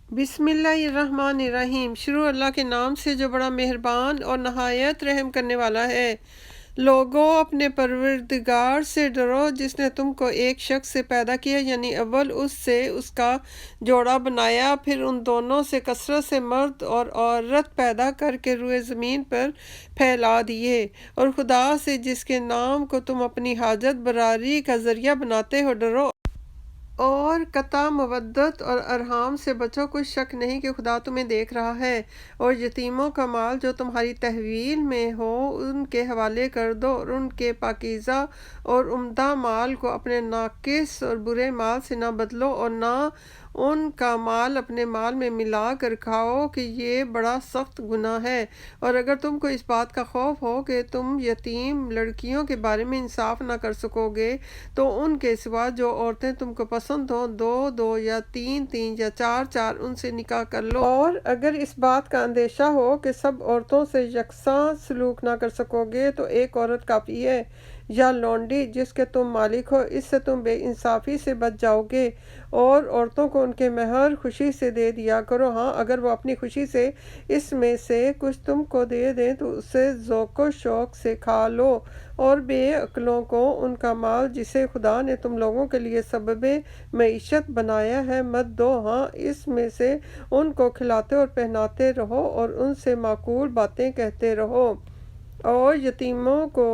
بسم اللہ الرحمن الرحیم۔ شروع اللہ کے نام سے جو بڑا مہربان اور نہایت رحم کرنے والا ہے۔ لوگوں، اپنے پروردگار سے ڈرو جس نے تم کو ایک شخص سے پیدا کیا، یعنی اول اس سے اس کا جوڑا بنایا، پھر ان دونوں سے کثرت سے مرد اور عورت پیدا کر کے روئے زمین پر پھیلا دیے، اور خدا سے جس کے نام کو تم اپنی حاجت براری کا ذریعہ بناتے ہو ڈرو، اور قطع مودت اور ارحام سے بچو۔ کوئی شک نہیں کہ خدا تمہیں دیکھ رہا ہے، اور یتیموں کا مال جو تمہاری تحویل میں ہو ان کے حوالے کر دو، اور ان کے پاکیزہ اور عمدہ مال کو اپنے ناقص اور برے مال سے نہ بدلو، اور نہ ان کا مال اپنے مال میں ملا کر کھاؤ کہ یہ بڑا سخت گناہ ہے۔ اور اگر تم کو اس بات کا خوف ہو کہ تم یتیم لڑکیوں کے بارے میں انصاف نہ کر سکو گے، تو ان کے سوا جو عورتیں تم کو پسند ہوں، دو دو یا تین تین یا چار چار ان سے نکاح کر لو۔ اور اگر اس بات کا اندیشہ ہو کہ سب عورتوں سے یکساں سلوک نہ کر سکو گے، تو ایک عورت کافی ہے، یا لونڈی جس کے تم مالک ہو، اس سے تم بے انصافی سے بچ جاؤ گے۔ اور عورتوں کو ان کے مہر خوشی سے دے دیا کرو، ہاں اگر وہ اپنی خوشی سے اس میں سے کچھ تم کو دے دیں تو اسے ذوق و شوق سے کھا لو۔ اور بے عقلوں کو ان کا مال جسے خدا نے تم لوگوں کے لیے سبب معیشت بنایا ہے مت دو، ہاں اس میں سے ان کو کھلاتے اور پہناتے رہو اور ان سے معقول باتیں کہتے رہو۔ اور یتیموں کو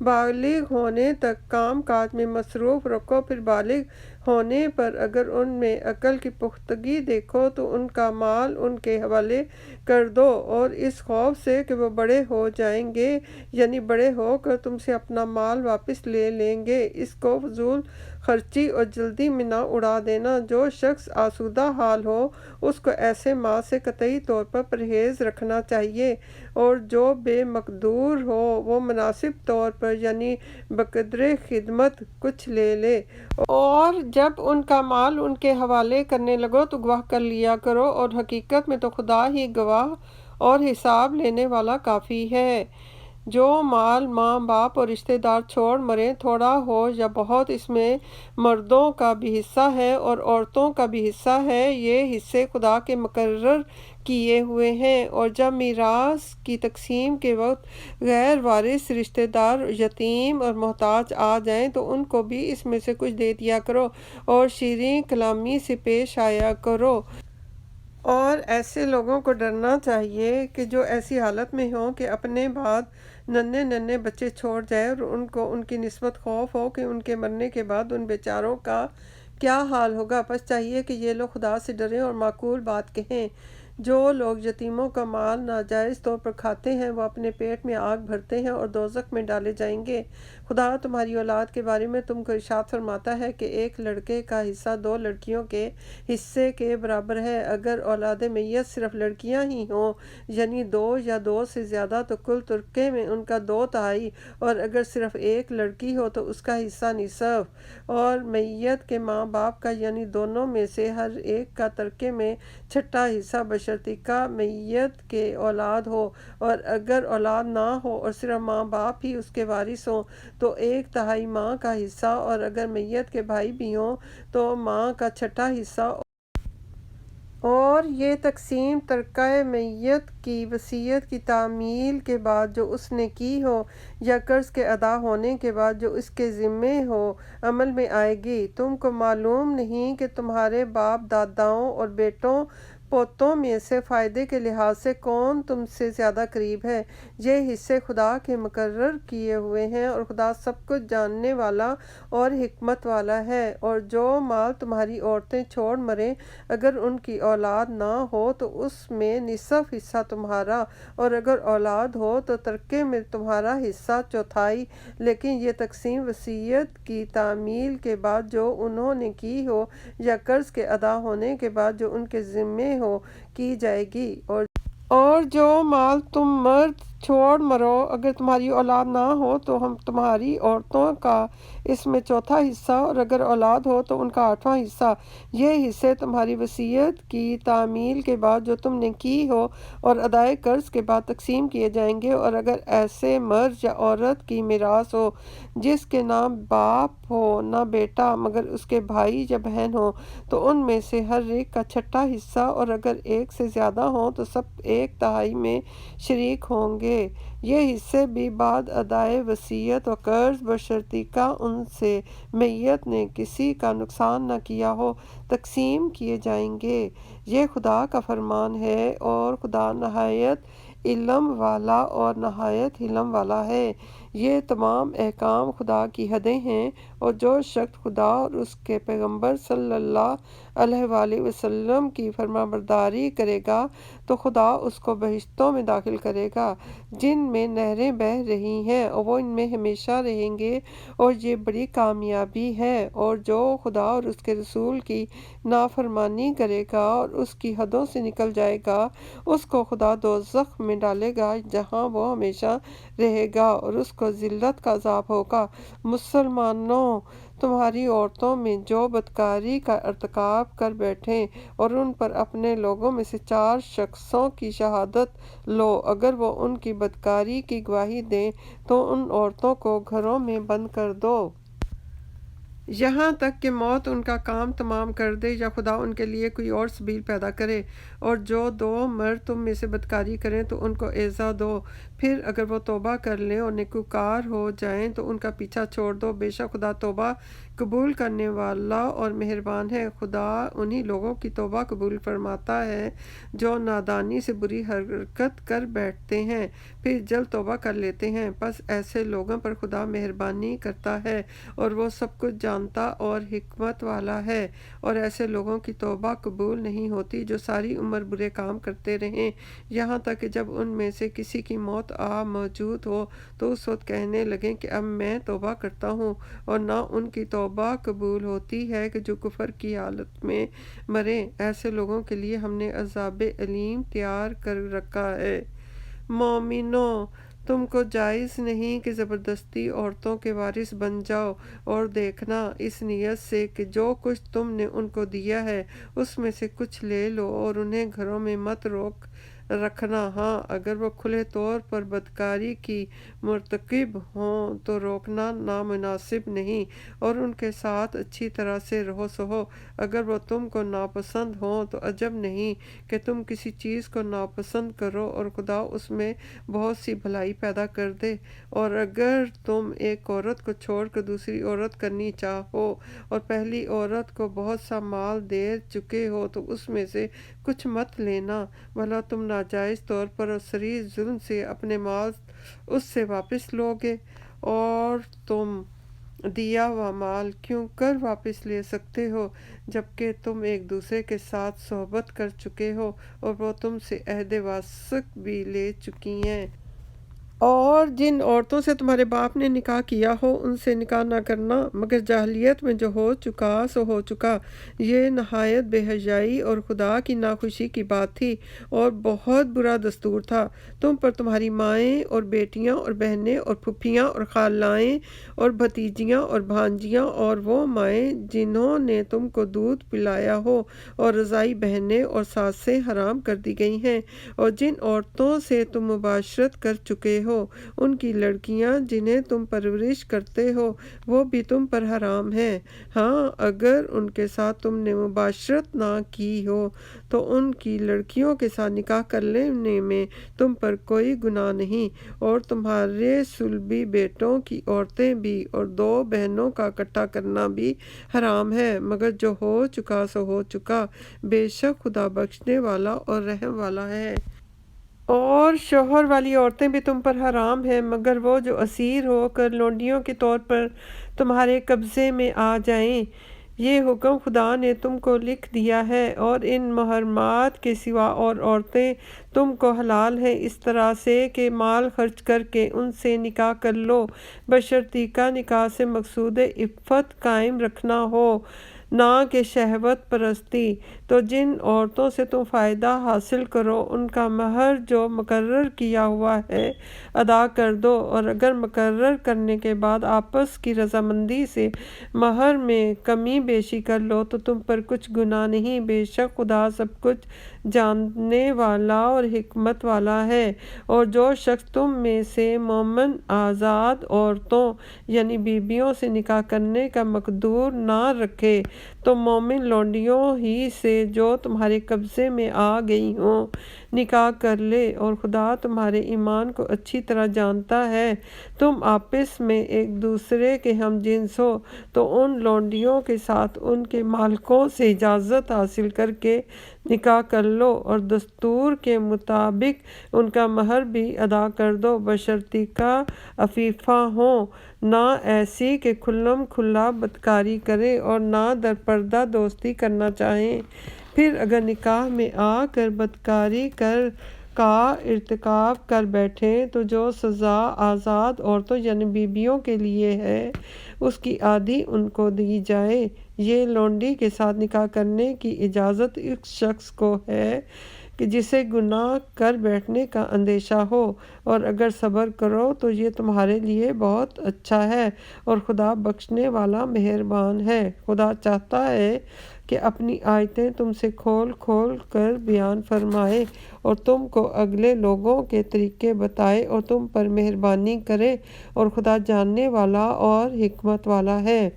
بالغ ہونے تک کام کاج میں مصروف رکھو، پھر بالغ ہونے پر اگر ان میں عقل کی پختگی دیکھو تو ان کا مال ان کے حوالے کر دو، اور اس خوف سے کہ وہ بڑے ہو جائیں گے، یعنی بڑے ہو کر تم سے اپنا مال واپس لے لیں گے، اس کو فضول خرچی اور جلدی میں نہ اڑا دینا۔ جو شخص آسودہ حال ہو اس کو ایسے مال سے قطعی طور پر پرہیز رکھنا چاہیے، اور جو بے مقدور ہو وہ مناسب طور پر یعنی بقدر خدمت کچھ لے لے۔ اور جب ان کا مال ان کے حوالے کرنے لگو تو گواہ کر لیا کرو، اور حقیقت میں تو خدا ہی گواہ اور حساب لینے والا کافی ہے۔ جو مال ماں باپ اور رشتہ دار چھوڑ مریں، تھوڑا ہو یا بہت، اس میں مردوں کا بھی حصہ ہے اور عورتوں کا بھی حصہ ہے، یہ حصے خدا کے مقرر کیے ہوئے ہیں۔ اور جب میراث کی تقسیم کے وقت غیر وارث رشتہ دار یتیم اور محتاج آ جائیں تو ان کو بھی اس میں سے کچھ دے دیا کرو، اور شیریں کلامی سے پیش آیا کرو۔ اور ایسے لوگوں کو ڈرنا چاہیے کہ جو ایسی حالت میں ہوں کہ اپنے بعد ننھے ننھے بچے چھوڑ جائیں، اور ان کو ان کی نسبت خوف ہو کہ ان کے مرنے کے بعد ان بیچاروں کا کیا حال ہوگا۔ بس چاہیے کہ یہ لوگ خدا سے ڈریں اور معقول بات کہیں۔ جو لوگ یتیموں کا مال ناجائز طور پر کھاتے ہیں وہ اپنے پیٹ میں آگ بھرتے ہیں اور دوزخ میں ڈالے جائیں گے۔ خدا تمہاری اولاد کے بارے میں تم کو ارشاد فرماتا ہے کہ ایک لڑکے کا حصہ دو لڑکیوں کے حصے کے برابر ہے۔ اگر اولاد میت صرف لڑکیاں ہی ہوں، یعنی دو یا دو سے زیادہ، تو کل ترکے میں ان کا 2/3، اور اگر صرف ایک لڑکی ہو تو اس کا حصہ نصف۔ اور میت کے ماں باپ کا یعنی دونوں میں سے ہر ایک کا ترکے میں چھٹا حصہ، بشرطیکہ میت کے اولاد ہو، اور اگر اولاد نہ ہو اور صرف ماں باپ ہی اس کے وارث ہوں تو 1/3 ماں کا حصہ، اور اگر میت کے بھائی بھی ہوں تو ماں کا چھٹا حصہ۔ اور یہ تقسیم ترکہ میت کی وصیت کی تعمیل کے بعد جو اس نے کی ہو، یا قرض کے ادا ہونے کے بعد جو اس کے ذمے ہو، عمل میں آئے گی۔ تم کو معلوم نہیں کہ تمہارے باپ داداؤں اور بیٹوں پوتوں میں سے فائدے کے لحاظ سے کون تم سے زیادہ قریب ہے؟ یہ حصے خدا کے مقرر کیے ہوئے ہیں، اور خدا سب کچھ جاننے والا اور حکمت والا ہے۔ اور جو مال تمہاری عورتیں چھوڑ مریں، اگر ان کی اولاد نہ ہو تو اس میں نصف حصہ تمہارا، اور اگر اولاد ہو تو ترکے میں تمہارا حصہ 1/4۔ لیکن یہ تقسیم وصیت کی تعمیل کے بعد جو انہوں نے کی ہو، یا قرض کے ادا ہونے کے بعد جو ان کے ذمے ہو، کی جائے گی۔ اور جو مال تم مرد چھوڑ مرو۔ اگر تمہاری اولاد نہ ہو تو ہم تمہاری عورتوں کا اس میں چوتھا حصہ، اور اگر اولاد ہو تو ان کا 8واں حصہ، یہ حصے تمہاری وصیت کی تعمیل کے بعد جو تم نے کی ہو اور ادائے قرض کے بعد تقسیم کیے جائیں گے۔ اور اگر ایسے مرد یا عورت کی میراث ہو جس کے نہ باپ ہو نہ بیٹا مگر اس کے بھائی یا بہن ہو تو ان میں سے ہر ایک کا چھٹا حصہ، اور اگر ایک سے زیادہ ہوں تو سب 1/3 میں شریک ہوں گے۔ یہ حصے بھی بعد ادائے وصیت و قرض بشرطیکہ ان سے میت نے کسی کا نقصان نہ کیا ہو تقسیم کیے جائیں گے۔ یہ خدا کا فرمان ہے، اور خدا نہایت علم والا اور نہایت حلم والا ہے۔ یہ تمام احکام خدا کی حدیں ہیں، اور جو شخص خدا اور اس کے پیغمبر صلی اللہ علیہ وآلہ وسلم کی فرمانبرداری کرے گا تو خدا اس کو بہشتوں میں داخل کرے گا جن میں نہریں بہہ رہی ہیں، اور وہ ان میں ہمیشہ رہیں گے، اور یہ بڑی کامیابی ہے۔ اور جو خدا اور اس کے رسول کی نافرمانی کرے گا اور اس کی حدوں سے نکل جائے گا، اس کو خدا دوزخ میں ڈالے گا جہاں وہ ہمیشہ رہے گا، اور اس کو ذلت کا عذاب ہوگا۔ مسلمانوں، تمہاری عورتوں میں جو بدکاری کا ارتکاب کر بیٹھیں اور ان پر اپنے لوگوں میں سے 4 شخصوں کی شہادت لو، اگر وہ ان کی بدکاری کی گواہی دیں تو ان عورتوں کو گھروں میں بند کر دو یہاں تک کہ موت ان کا کام تمام کر دے یا خدا ان کے لیے کوئی اور سبیل پیدا کرے۔ اور جو 2 مرد تم میں سے بدکاری کریں تو ان کو ایذا دو، پھر اگر وہ توبہ کر لیں اور نیکوکار ہو جائیں تو ان کا پیچھا چھوڑ دو۔ بے شک خدا توبہ قبول کرنے والا اور مہربان ہے۔ خدا انہی لوگوں کی توبہ قبول فرماتا ہے جو نادانی سے بری حرکت کر بیٹھتے ہیں پھر جلد توبہ کر لیتے ہیں، پس ایسے لوگوں پر خدا مہربانی کرتا ہے اور وہ سب کچھ جانتا اور حکمت والا ہے۔ اور ایسے لوگوں کی توبہ قبول نہیں ہوتی جو ساری عمر برے کام کرتے رہیں، یہاں تک کہ جب ان میں سے کسی کی موت آ موجود ہو تو اس وقت کہنے لگیں کہ اب میں توبہ کرتا ہوں، اور نہ ان کی توبہ قبول ہوتی ہے کہ جو کفر کی حالت میں مریں۔ ایسے لوگوں کے لیے ہم نے عذاب علیم تیار کر رکھا ہے۔ مومنوں، تم کو جائز نہیں کہ زبردستی عورتوں کے وارث بن جاؤ، اور دیکھنا اس نیت سے کہ جو کچھ تم نے ان کو دیا ہے اس میں سے کچھ لے لو، اور انہیں گھروں میں مت روک رکھنا۔ ہاں، اگر وہ کھلے طور پر بدکاری کی مرتکب ہوں تو روکنا نامناسب نہیں، اور ان کے ساتھ اچھی طرح سے رہو سہو۔ اگر وہ تم کو ناپسند ہوں تو عجب نہیں کہ تم کسی چیز کو ناپسند کرو اور خدا اس میں بہت سی بھلائی پیدا کر دے۔ اور اگر تم ایک عورت کو چھوڑ کر دوسری عورت کرنی چاہو اور پہلی عورت کو بہت سا مال دے چکے ہو تو اس میں سے کچھ مت لینا، بھلا تم ناجائز طور پر اور صریح ظلم سے اپنے مال اس سے واپس لو گے؟ اور تم دیا ہوا مال کیوں کر واپس لے سکتے ہو جبکہ تم ایک دوسرے کے ساتھ صحبت کر چکے ہو اور وہ تم سے عہد وثاق بھی لے چکی ہیں۔ اور جن عورتوں سے تمہارے باپ نے نکاح کیا ہو ان سے نکاح نہ کرنا مگر جاہلیت میں جو ہو چکا سو ہو چکا۔ یہ نہایت بے حیائی اور خدا کی ناخوشی کی بات تھی اور بہت برا دستور تھا۔ تم پر تمہاری مائیں اور بیٹیاں اور بہنیں اور پھوپھیاں اور خالائیں اور بھتیجیاں اور بھانجیاں اور وہ مائیں جنہوں نے تم کو دودھ پلایا ہو اور رضاعی بہنیں اور ساسیں حرام کر دی گئی ہیں، اور جن عورتوں سے تم مباشرت کر چکے ہو ان کی لڑکیاں جنہیں تم پرورش کرتے ہو وہ بھی تم پر حرام ہیں۔ ہاں، اگر ان کے ساتھ تم نے مباشرت نہ کی ہو تو ان کی لڑکیوں کے ساتھ نکاح کر لینے میں تم پر کوئی گناہ نہیں، اور تمہارے صلبی بیٹوں کی عورتیں بھی اور 2 بہنوں کا اکٹھا کرنا بھی حرام ہے، مگر جو ہو چکا سو ہو چکا۔ بے شک خدا بخشنے والا اور رحم والا ہے۔ اور شوہر والی عورتیں بھی تم پر حرام ہیں مگر وہ جو اسیر ہو کر لونڈیوں کے طور پر تمہارے قبضے میں آ جائیں۔ یہ حکم خدا نے تم کو لکھ دیا ہے، اور ان محرمات کے سوا اور عورتیں تم کو حلال ہیں اس طرح سے کہ مال خرچ کر کے ان سے نکاح کر لو، بشرطیکہ نکاح سے مقصود عفت قائم رکھنا ہو، نہ کہ شہوت پرستی۔ تو جن عورتوں سے تم فائدہ حاصل کرو ان کا مہر جو مقرر کیا ہوا ہے ادا کر دو، اور اگر مقرر کرنے کے بعد آپس کی رضامندی سے مہر میں کمی بیشی کر لو تو تم پر کچھ گناہ نہیں، بے شک خدا سب کچھ جاننے والا اور حکمت والا ہے۔ اور جو شخص تم میں سے مومن آزاد عورتوں یعنی بیویوں سے نکاح کرنے کا مقدور نہ رکھے تو مومن لونڈیوں ہی سے جو تمہارے قبضے میں آ گئی ہوں نکاح کر لے، اور خدا تمہارے ایمان کو اچھی طرح جانتا ہے۔ تم آپس میں ایک دوسرے کے ہم جنس ہو تو ان لونڈیوں کے ساتھ ان کے مالکوں سے اجازت حاصل کر کے نکاح کر لو، اور دستور کے مطابق ان کا مہر بھی ادا کر دو، بشرطیکہ کا عفیفہ ہوں، نہ ایسی کہ کھلم کھلا بدکاری کرے اور نہ در پردہ دوستی کرنا چاہیں۔ پھر اگر نکاح میں آ کر بدکاری کا ارتکاب کر بیٹھیں تو جو سزا آزاد عورتوں یعنی بیویوں کے لیے ہے اس کی آدھی ان کو دی جائے۔ یہ لونڈی کے ساتھ نکاح کرنے کی اجازت اس شخص کو ہے کہ جسے گناہ کر بیٹھنے کا اندیشہ ہو، اور اگر صبر کرو تو یہ تمہارے لیے بہت اچھا ہے، اور خدا بخشنے والا مہربان ہے۔ خدا چاہتا ہے کہ اپنی آیتیں تم سے کھول کھول کر بیان فرمائے اور تم کو اگلے لوگوں کے طریقے بتائے اور تم پر مہربانی کرے، اور خدا جاننے والا اور حکمت والا ہے۔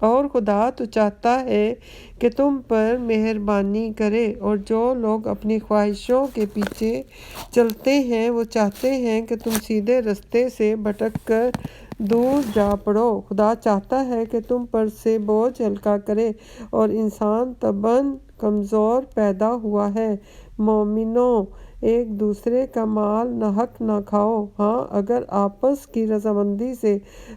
اور خدا تو چاہتا ہے کہ تم پر مہربانی کرے، اور جو لوگ اپنی خواہشوں کے پیچھے چلتے ہیں وہ چاہتے ہیں کہ تم سیدھے رستے سے بھٹک کر دور جا پڑو۔ خدا چاہتا ہے کہ تم پر سے بوجھ ہلکا کرے، اور انسان طبعاً کمزور پیدا ہوا ہے۔ مومنوں، ایک دوسرے کا مال ناحق نہ کھاؤ۔ ہاں، اگر آپس کی رضامندی سے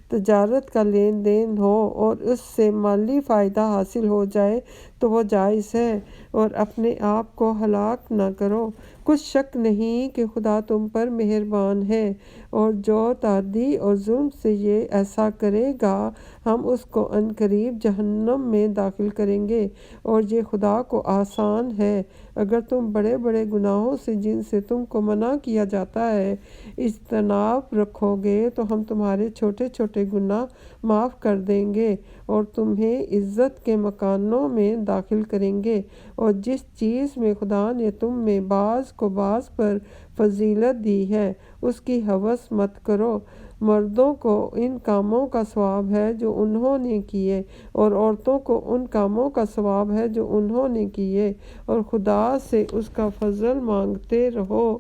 تجارت کا لین دین ہو اور اس سے مالی فائدہ حاصل ہو جائے تو وہ جائز ہے، اور اپنے آپ کو ہلاک نہ کرو۔ کچھ شک نہیں کہ خدا تم پر مہربان ہے، اور جو تعدی اور ظلم سے یہ ایسا کرے گا ہم اس کو عنقریب جہنم میں داخل کریں گے، اور یہ خدا کو آسان ہے۔ اگر تم بڑے بڑے گناہوں سے جن سے تم کو منع کیا جاتا ہے اجتناب رکھو گے تو ہم تمہارے چھوٹے چھوٹے گناہ معاف کر دیں گے اور تمہیں عزت کے مکانوں میں داخل کریں گے۔ اور جس چیز میں خدا نے تم میں بعض کو بعض پر فضیلت دی ہے اس کی ہوس مت کرو۔ مردوں کو ان کاموں کا ثواب ہے جو انہوں نے کیے، اور عورتوں کو ان کاموں کا ثواب ہے جو انہوں نے کیے، اور خدا سے اس کا فضل مانگتے رہو۔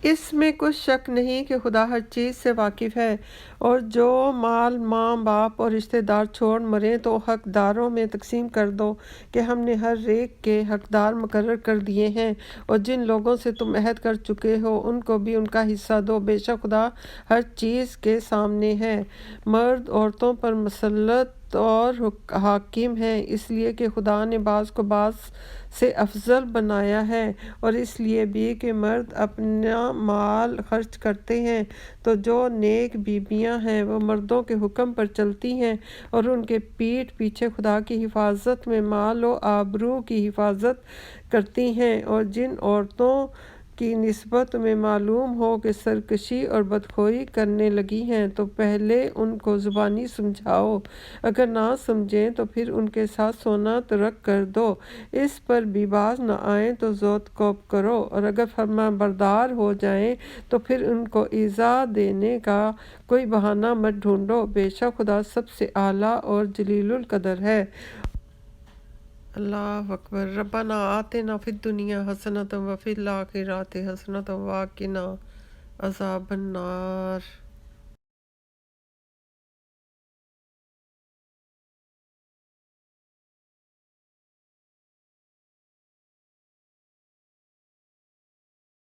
اس میں کچھ شک نہیں کہ خدا ہر چیز سے واقف ہے، اور جو مال ماں باپ اور رشتہ دار چھوڑ مریں تو حقداروں میں تقسیم کر دو کہ ہم نے ہر ایک کے حقدار مقرر کر دیے ہیں، اور جن لوگوں سے تم عہد کر چکے ہو ان کو بھی ان کا حصہ دو، بے شک خدا ہر چیز کے سامنے ہے۔ مرد عورتوں پر مسلط اور حاکم ہیں، اس لیے کہ خدا نے بعض کو بعض سے افضل بنایا ہے، اور اس لیے بھی کہ مرد اپنا مال خرچ کرتے ہیں تو جو نیک بیویاں ہیں وہ مردوں کے حکم پر چلتی ہیں اور ان کے پیٹھ پیچھے خدا کی حفاظت میں مال و آبرو کی حفاظت کرتی ہیں، اور جن عورتوں کی نسبت میں معلوم ہو کہ سرکشی اور بدخوئی کرنے لگی ہیں تو پہلے ان کو زبانی سمجھاؤ، اگر نہ سمجھیں تو پھر ان کے ساتھ سونا ترک کر دو، اس پر بھی باز نہ آئیں تو ذوق کوب کرو، اور اگر فرمانبردار ہو جائیں تو پھر ان کو ایذا دینے کا کوئی بہانہ مت ڈھونڈو، بے شک خدا سب سے اعلیٰ اور جلیل القدر ہے۔ اللہ اکبر۔ ربنا آتنا فی الدنیا حسنۃ وفی الآخرۃ حسنۃ وقنا عذاب النار۔